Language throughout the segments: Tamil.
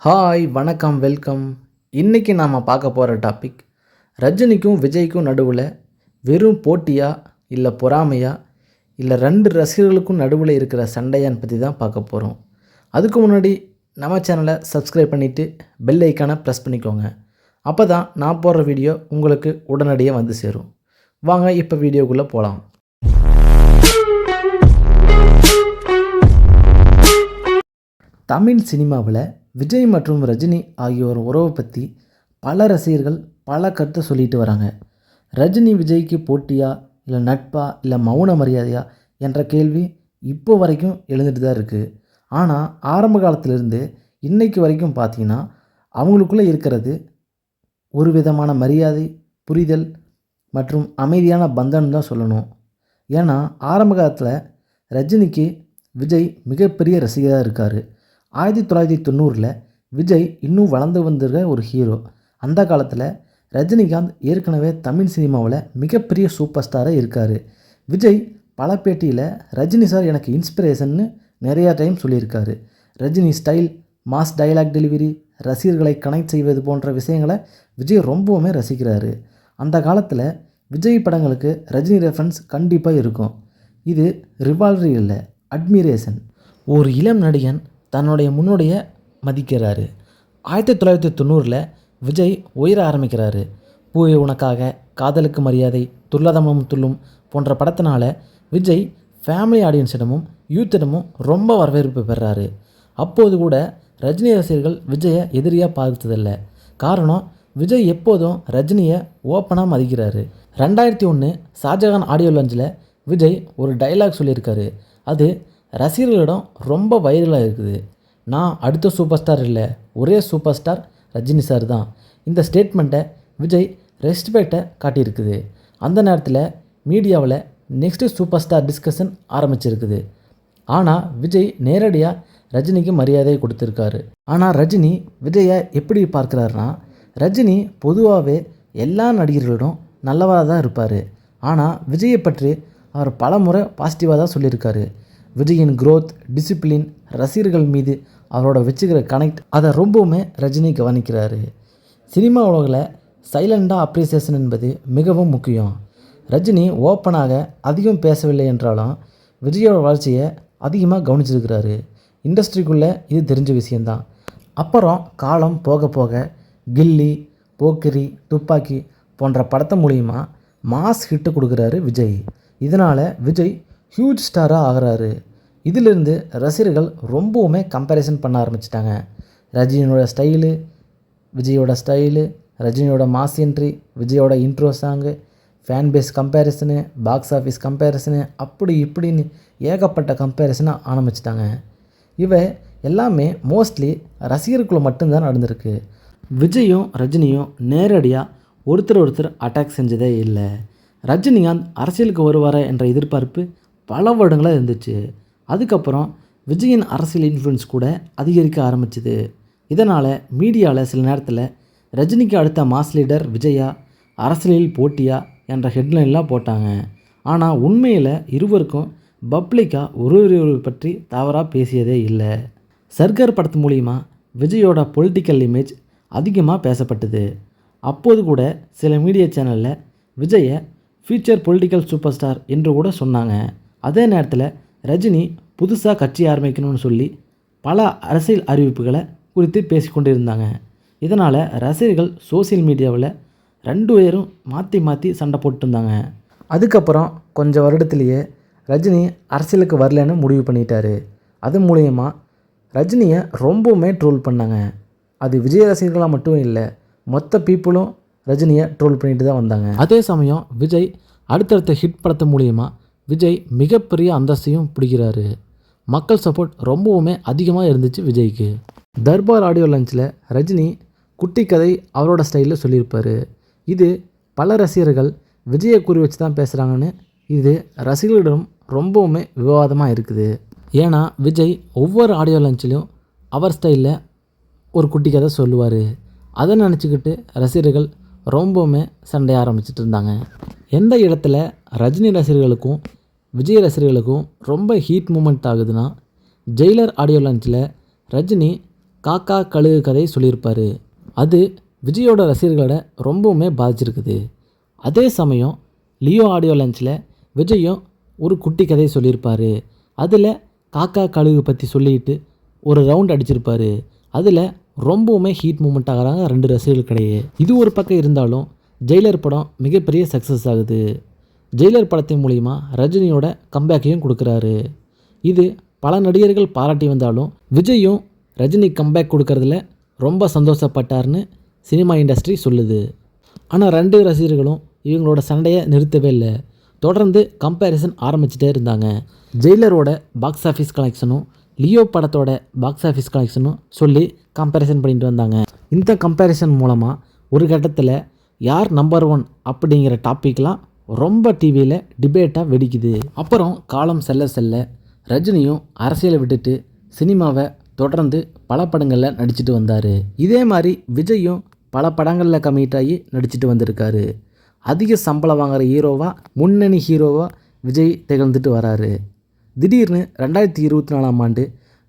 ஹாய் வணக்கம் வெல்கம். இன்றைக்கி நாம் பார்க்க போகிற டாபிக் ரஜினிக்கும் விஜய்க்கும் நடுவில் வெறும் போட்டியா இல்லை பொறாமையா இல்லை ரெண்டு ரசிகர்களுக்கும் நடுவில் இருக்கிற சண்டையான்னு பற்றி தான் பார்க்க போகிறோம். அதுக்கு முன்னாடி நம்ம சேனலை சப்ஸ்கிரைப் பண்ணிவிட்டு பெல் ஐக்கானை ப்ரெஸ் பண்ணிக்கோங்க. அப்போ தான் நான் போடுற வீடியோ உங்களுக்கு உடனடியாக வந்து சேரும். வாங்க இப்போ வீடியோக்குள்ளே போகலாம். தமிழ் சினிமாவில் விஜய் மற்றும் ரஜினி ஆகியோர் உறவை பற்றி பல ரசிகர்கள் பல கருத்தை சொல்லிட்டு வராங்க. ரஜினி விஜய்க்கு போட்டியா இல்லை நட்பா இல்லை மௌன மரியாதையா என்ற கேள்வி இப்போ வரைக்கும் எழுந்துட்டு தான் இருக்குது. ஆனால் ஆரம்ப காலத்திலிருந்து இன்றைக்கு வரைக்கும் பார்த்திங்கன்னா அவங்களுக்குள்ளே இருக்கிறது ஒரு விதமான மரியாதை, புரிதல் மற்றும் அமைதியான பந்தம் தான் சொல்லணும். ஏன்னா ஆரம்ப காலத்தில் ரஜினிக்கு விஜய் மிகப்பெரிய ரசிகராக இருக்கார். 1990 விஜய் இன்னும் வளர்ந்து வந்திருக்க ஒரு ஹீரோ. அந்த காலத்தில் ரஜினிகாந்த் ஏற்கனவே தமிழ் சினிமாவில் மிகப்பெரிய சூப்பர் ஸ்டாராக இருக்கார். விஜய் பல பேட்டியில் ரஜினி சார் எனக்கு இன்ஸ்பிரேஷன்னு நிறையா டைம் சொல்லியிருக்காரு. Rajini style, mass dialogue delivery, ரசிகர்களை கனெக்ட் செய்வது போன்ற விஷயங்களை விஜய் ரொம்பவுமே ரசிக்கிறாரு. அந்த காலத்தில் விஜய் படங்களுக்கு ரஜினி ரெஃபரன்ஸ் கண்டிப்பாக இருக்கும். இது ரிவால்வரி இல்லை, அட்மிரேஷன். ஒரு இளம் நடிகன் தன்னுடைய முன்னோடைய மதிக்கிறாரு. 1990 விஜய் உயர ஆரம்பிக்கிறாரு. பூவே உனக்காக, காதலுக்கு மரியாதை, துள்ளதமும் துள்ளும் போன்ற படத்தினால விஜய் ஃபேமிலி ஆடியன்ஸிடமும் யூத்திடமும் ரொம்ப வரவேற்பு பெறாரு. அப்போது கூட ரஜினி ரசிகர்கள் விஜயை எதிரியாக பார்த்ததில்லை. காரணம், விஜய் எப்போதும் ரஜினியை ஓப்பனாக மதிக்கிறாரு. 2001 ஷாஜகான் ஆடியோ லான்ச்சில் விஜய் ஒரு டைலாக் சொல்லியிருக்காரு. அது ரசிகர்களிடம் ரொம்ப வைரலாக இருக்குது. நான் அடுத்த சூப்பர் ஸ்டார் இல்லை, ஒரே சூப்பர் ஸ்டார் ரஜினி சார் தான். இந்த ஸ்டேட்மெண்ட்டை விஜய் ரெஸ்பெக்டை காட்டியிருக்குது. அந்த நேரத்தில் மீடியாவில் நெக்ஸ்ட்டு சூப்பர் ஸ்டார் டிஸ்கஷன் ஆரம்பிச்சிருக்குது. ஆனால் விஜய் நேரடியாக ரஜினிக்கு மரியாதை கொடுத்துருக்காரு. ஆனால் ரஜினி விஜயை எப்படி பார்க்குறாருனா, ரஜினி பொதுவாகவே எல்லா நடிகர்களிடம் நல்லவராக தான் இருப்பார். ஆனால் விஜயை பற்றி அவர் பல முறை பாசிட்டிவாக தான் சொல்லியிருக்காரு. விஜயின் க்ரோத், டிசிப்ளின், ரசிகர்கள் மீது அவரோட வச்சுக்கிற கனெக்ட், அதை ரொம்பவுமே ரஜினி கவனிக்கிறாரு. சினிமா உலகில் சைலண்டாக அப்ரிசியேஷன் என்பது மிகவும் முக்கியம். ரஜினி ஓப்பனாக அதிகம் பேசவில்லை என்றாலும் விஜயோட வளர்ச்சியை அதிகமாக கவனிச்சிருக்கிறாரு. இண்டஸ்ட்ரிக்குள்ளே இது தெரிஞ்ச விஷயந்தான். அப்புறம் காலம் போக போக கில்லி, போக்கிரி, துப்பாக்கி போன்ற படத்தை மூலிமா மாஸ் ஹிட்டு கொடுக்குறாரு விஜய். இதனால் விஜய் ஹியூஜ் ஸ்டாராக ஆகிறாரு. இதிலிருந்து ரசிகர்கள் ரொம்பவுமே கம்பேரிசன் பண்ண ஆரம்பிச்சிட்டாங்க. ரஜினியோட ஸ்டைலு, விஜயோட ஸ்டைலு, ரஜினியோட மாஸ் என்ட்ரி, விஜயோட intro song, fan base comparison, box office comparison, அப்படி இப்படின்னு ஏகப்பட்ட கம்பேரிசனை ஆரம்பிச்சிட்டாங்க. இவை எல்லாமே மோஸ்ட்லி ரசிகர்களுக்குள்ள மட்டும்தான் நடந்திருக்கு. விஜயும் ரஜினியும் நேரடியாக ஒருத்தர் அட்டாக் செஞ்சதே இல்லை. ரஜினிகாந்த் அரசியலுக்கு வருவார என்ற எதிர்பார்ப்பு பல வருடங்களாக இருந்துச்சு. அதுக்கப்புறம் விஜயின் அரசியல் இன்ஃப்ளூயன்ஸ் கூட அதிகரிக்க ஆரம்பிச்சுது. இதனால் மீடியாவில் சில நேரத்தில் ரஜினிக்கு அடுத்த மாஸ் லீடர் விஜயா, அரசியலில் போட்டியா என்ற ஹெட்லைன்லாம் போட்டாங்க. ஆனால் உண்மையில் இருவருக்கும் பப்ளிக்காக ஒருவரை பற்றி தவறாக பேசியதே இல்லை. சர்க்கார் படத்து மூலிமா விஜயோட பொலிட்டிக்கல் இமேஜ் அதிகமாக பேசப்பட்டது. அப்போது கூட சில மீடியா சேனலில் விஜயை ஃபியூச்சர் பொலிட்டிக்கல் சூப்பர் ஸ்டார் என்று கூட சொன்னாங்க. அதே நேரத்தில் ரஜினி புதுசாக கட்சி ஆரம்பிக்கணும்னு சொல்லி பல அரசியல் அறிவிப்புகளை குறித்து பேசிக்கொண்டு இருந்தாங்க. இதனால் ரசிகர்கள் சோசியல் மீடியாவில் ரெண்டு பேரும் மாற்றி மாற்றி சண்டை போட்டுருந்தாங்க. அதுக்கப்புறம் கொஞ்சம் வருடத்துலேயே ரஜினி அரசியலுக்கு வரலன்னு முடிவு பண்ணிட்டாரு. அது மூலயமா ரஜினியை ரொம்பவுமே ட்ரோல் பண்ணாங்க. அது விஜய் ரசிகர்களாக மட்டும் இல்லை, மொத்த பீப்புளும் ரஜினியை ட்ரோல் பண்ணிட்டு தான் வந்தாங்க. அதே சமயம் விஜய் அடுத்தடுத்த ஹிட் படத்து மூலிமா விஜய் மிகப்பெரிய அந்தஸ்தையும் பிடிக்கிறாரு. மக்கள் சப்போர்ட் ரொம்பவுமே அதிகமாக இருந்துச்சு விஜய்க்கு. தர்பார் ஆடியோ லான்ச்சில் ரஜினி குட்டி கதை அவரோட ஸ்டைலில் சொல்லியிருப்பார். இது பல ரசிகர்கள் விஜயை குறி வச்சு தான் பேசுகிறாங்கன்னு இது ரசிகர்களிடம் ரொம்பவுமே விவாதமாக இருக்குது. ஏன்னா விஜய் ஒவ்வொரு ஆடியோ லான்ச்சிலையும் அவர் ஸ்டைலில் ஒரு குட்டி கதை சொல்லுவார். அதை நினச்சிக்கிட்டு ரசிகர்கள் ரொம்பவுமே சண்டை ஆரம்பிச்சிட்டு இருந்தாங்க. எந்த இடத்துல ரஜினி ரசிகர்களுக்கும் விஜய் ரசிகர்களுக்கும் ரொம்ப ஹீட் மூமெண்ட் ஆகுதுன்னா, ஜெயிலர் ஆடியோ லான்ச்சில் ரஜினி காக்கா கழுகு கதை சொல்லியிருப்பார். அது விஜயோட ரசிகர்களை ரொம்பவுமே பாதிச்சிருக்குது. அதே சமயம் லியோ ஆடியோ லான்ச்சில் விஜயும் ஒரு குட்டி கதை சொல்லியிருப்பார். அதில் காக்கா கழுகு பற்றி சொல்லிட்டு ஒரு ரவுண்ட் அடிச்சிருப்பார். அதில் ரொம்பவுமே ஹீட் மூமெண்ட் ஆகிறாங்க 2 ரசிகர்களுக்கிடையே. இது ஒரு பக்கம் இருந்தாலும் ஜெயிலர் படம் மிகப்பெரிய சக்ஸஸ் ஆகுது. ஜெயிலர் படத்தின் மூலிமா ரஜினியோட கம்பேக்கையும் கொடுக்குறாரு. இது பல நடிகர்கள் பாராட்டி வந்தாலும் விஜயும் ரஜினி கம்பேக் கொடுக்கறதுல ரொம்ப சந்தோஷப்பட்டார்னு சினிமா இண்டஸ்ட்ரி சொல்லுது. ஆனால் 2 ரசிகர்களும் இவங்களோட சண்டையை நிறுத்தவே இல்லை. தொடர்ந்து கம்பேரிசன் ஆரம்பிச்சிட்டே இருந்தாங்க. ஜெயிலரோட பாக்ஸ் ஆஃபீஸ் கலெக்ஷனும் லியோ படத்தோட பாக்ஸ் ஆஃபீஸ் கலெக்ஷனும் சொல்லி கம்பேரிசன் பண்ணிட்டு வந்தாங்க. இந்த கம்பேரிசன் மூலமாக ஒரு கட்டத்தில் யார் நம்பர் 1 அப்படிங்கிற டாப்பிக்லாம் ரொம்ப டிவியில் டிபேட்டாக வெடிக்குது. அப்புறம் காலம் செல்ல செல்ல ரஜினியும் அரசியலை விட்டுட்டு சினிமாவை தொடர்ந்து பல படங்களில் நடிச்சிட்டு வந்தார். இதே மாதிரி விஜயும் பல படங்களில் கமிட் ஆகி நடிச்சிட்டு வந்திருக்காரு. அதிக சம்பளம் வாங்குகிற ஹீரோவாக, முன்னணி ஹீரோவாக விஜய் திகழ்ந்துட்டு வராரு. திடீர்னு 2024ஆம் ஆண்டு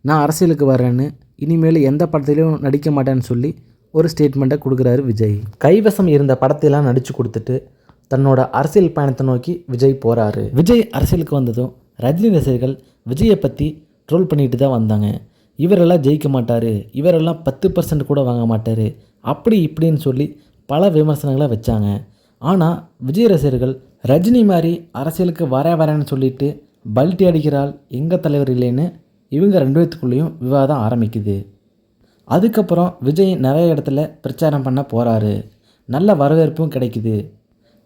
நான் அரசியலுக்கு வரேன்னு, இனிமேல் எந்த படத்துலையும் நடிக்க மாட்டேன்னு சொல்லி ஒரு ஸ்டேட்மெண்ட்டை கொடுக்குறாரு விஜய். கைவசம் இருந்த படத்தையெல்லாம் நடித்து கொடுத்துட்டு தன்னோட அரசியல் பயணத்தை நோக்கி விஜய் போகிறாரு. விஜய் அரசியலுக்கு வந்ததும் ரஜினி ரசிகர்கள் விஜயை பற்றி ட்ரோல் பண்ணிட்டு தான் வந்தாங்க. இவரெல்லாம் ஜெயிக்க மாட்டார், இவரெல்லாம் 10% கூட வாங்க மாட்டார், அப்படி இப்படின்னு சொல்லி பல விமர்சனங்களை வச்சாங்க. ஆனால் விஜய் ரசிகர்கள் ரஜினி மாதிரி அரசியலுக்கு வரேன்னு சொல்லிட்டு பல்ட்டி அடிக்கிறாள் எங்கள் தலைவர் இல்லைன்னு இவங்க 2 பேத்துக்குள்ளேயும் விவாதம் ஆரம்பிக்குது. அதுக்கப்புறம் விஜய் நிறைய இடத்துல பிரச்சாரம் பண்ண போகிறாரு. நல்ல வரவேற்பும் கிடைக்குது.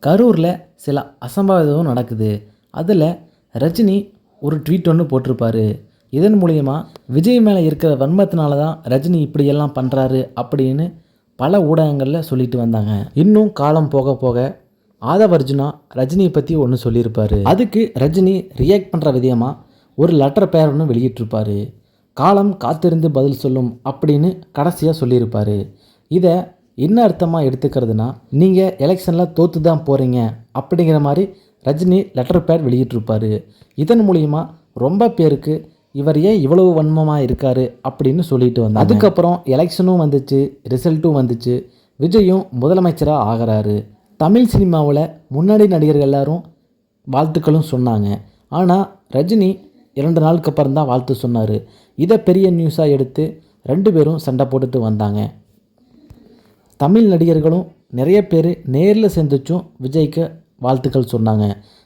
கரூரில் சில அசம்பாவிதமும் நடக்குது. அதில் ரஜினி ஒரு ட்வீட் ஒன்று போட்டிருப்பார். இதன் மூலயமா விஜய் மேலே இருக்கிற வன்மத்தினால தான் ரஜினி இப்படியெல்லாம் பண்ணுறாரு அப்படின்னு பல ஊடகங்களில் சொல்லிட்டு வந்தாங்க. இன்னும் காலம் போக போக ஆதவ் அர்ஜுனா ரஜினியை பற்றி ஒன்று சொல்லியிருப்பார். அதுக்கு ரஜினி ரியாக்ட் பண்ணுற விதமாக ஒரு லெட்டர் பேர் ஒன்று வெளியிட்டிருப்பார். காலம் காத்திருந்து பதில் சொல்லும் அப்படின்னு கடைசியாக சொல்லியிருப்பார். இதை என்ன அர்த்தமாக எடுத்துக்கிறதுனா, நீங்கள் எலெக்ஷனில் தோற்று தான் போகிறீங்க அப்படிங்கிற மாதிரி ரஜினி லெட்டர் பேர் வெளியிட்டிருப்பார். இதன் மூலிமா ரொம்ப பேருக்கு இவர் ஏன் இவ்வளவு வன்மமாக இருக்கார் அப்படின்னு சொல்லிட்டு வந்தாங்க. அதுக்கப்புறம் எலெக்ஷனும் வந்துச்சு, ரிசல்ட்டும் வந்துச்சு. விஜயும் முதலமைச்சராக ஆகிறாரு. தமிழ் சினிமாவில் முன்னாடி நடிகர்கள் எல்லாரும் வாழ்த்துக்களும் சொன்னாங்க. ஆனால் ரஜினி 2 நாளுக்கு அப்புறம் தான் வாழ்த்து சொன்னார். இதை பெரிய நியூஸாக எடுத்து 2 பேரும் சண்டை போட்டுட்டு வந்தாங்க. தமிழ் நடிகர்களும் நிறைய பேர் நேரில் சந்திச்சும் விஜய்க்கு வாழ்த்துக்கள் சொன்னாங்க.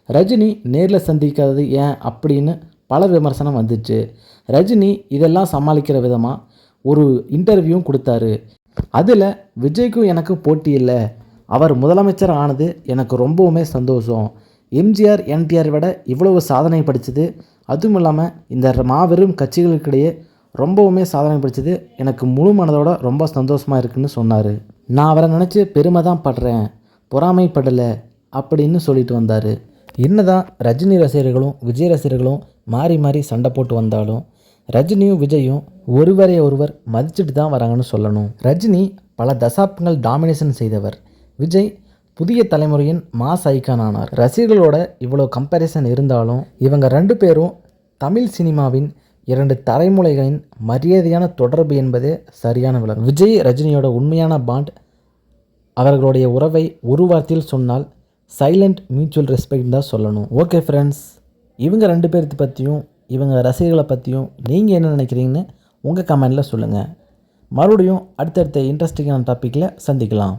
ரஜினி நேரில் சந்திக்காதது ஏன் அப்படின்னு பல விமர்சனம் வந்துச்சு. ரஜினி இதெல்லாம் சமாளிக்கிற விதமாக ஒரு இன்டர்வியூவும் கொடுத்தாரு. அதில் விஜய்க்கும் எனக்கும் போட்டி இல்லை, அவர் முதலமைச்சர் ஆனது எனக்கு ரொம்பவுமே சந்தோஷம், எம்ஜிஆர் என்டிஆர் விட இவ்வளவு சாதனை படித்தது, அதுவும் இல்லாமல் இந்த மாபெரும் கட்சிகளுக்கிடையே ரொம்பவுமே சாதனை படித்தது எனக்கு முழு மனதோட ரொம்ப சந்தோஷமாக இருக்குன்னு சொன்னார். நான் அவரை நினச்சி பெருமை தான் படுறேன், பொறாமைப்படலை அப்படின்னு சொல்லிட்டு வந்தார். என்னதான் ரஜினி ரசிகர்களும் விஜய் ரசிகர்களும் மாறி மாறி சண்டை போட்டு வந்தாலும் ரஜினியும் விஜயும் ஒருவரை ஒருவர் மதிச்சுட்டு தான் வராங்கன்னு சொல்லணும். ரஜினி பல தசாப்தங்கள் டாமினேஷன் செய்தவர். விஜய் புதிய தலைமுறையின் மாஸ் ஐக்கான் ஆனார். ரசிகர்களோட இவ்வளோ கம்பேரிசன் இருந்தாலும் இவங்க 2 பேரும் தமிழ் சினிமாவின் 2 தலைமுறைகளின் மரியாதையான தொடர்பு என்பதே சரியான விளக்கம். விஜய் ரஜினியோட உண்மையான பாண்ட், அவர்களுடைய உறவை ஒரு வார்த்தையில் சொன்னால் சைலண்ட் மியூச்சுவல் ரெஸ்பெக்ட் தான் சொல்லணும். ஓகே ஃப்ரெண்ட்ஸ், இவங்க 2 பேர்த்து பற்றியும் இவங்க ரசிகர்களை பற்றியும் நீங்கள் என்ன நினைக்கிறீங்கன்னு உங்கள் கமெண்டில் சொல்லுங்கள். மறுபடியும் அடுத்தடுத்த இன்ட்ரெஸ்டிங்கான டாப்பிக்கில் சந்திக்கலாம்.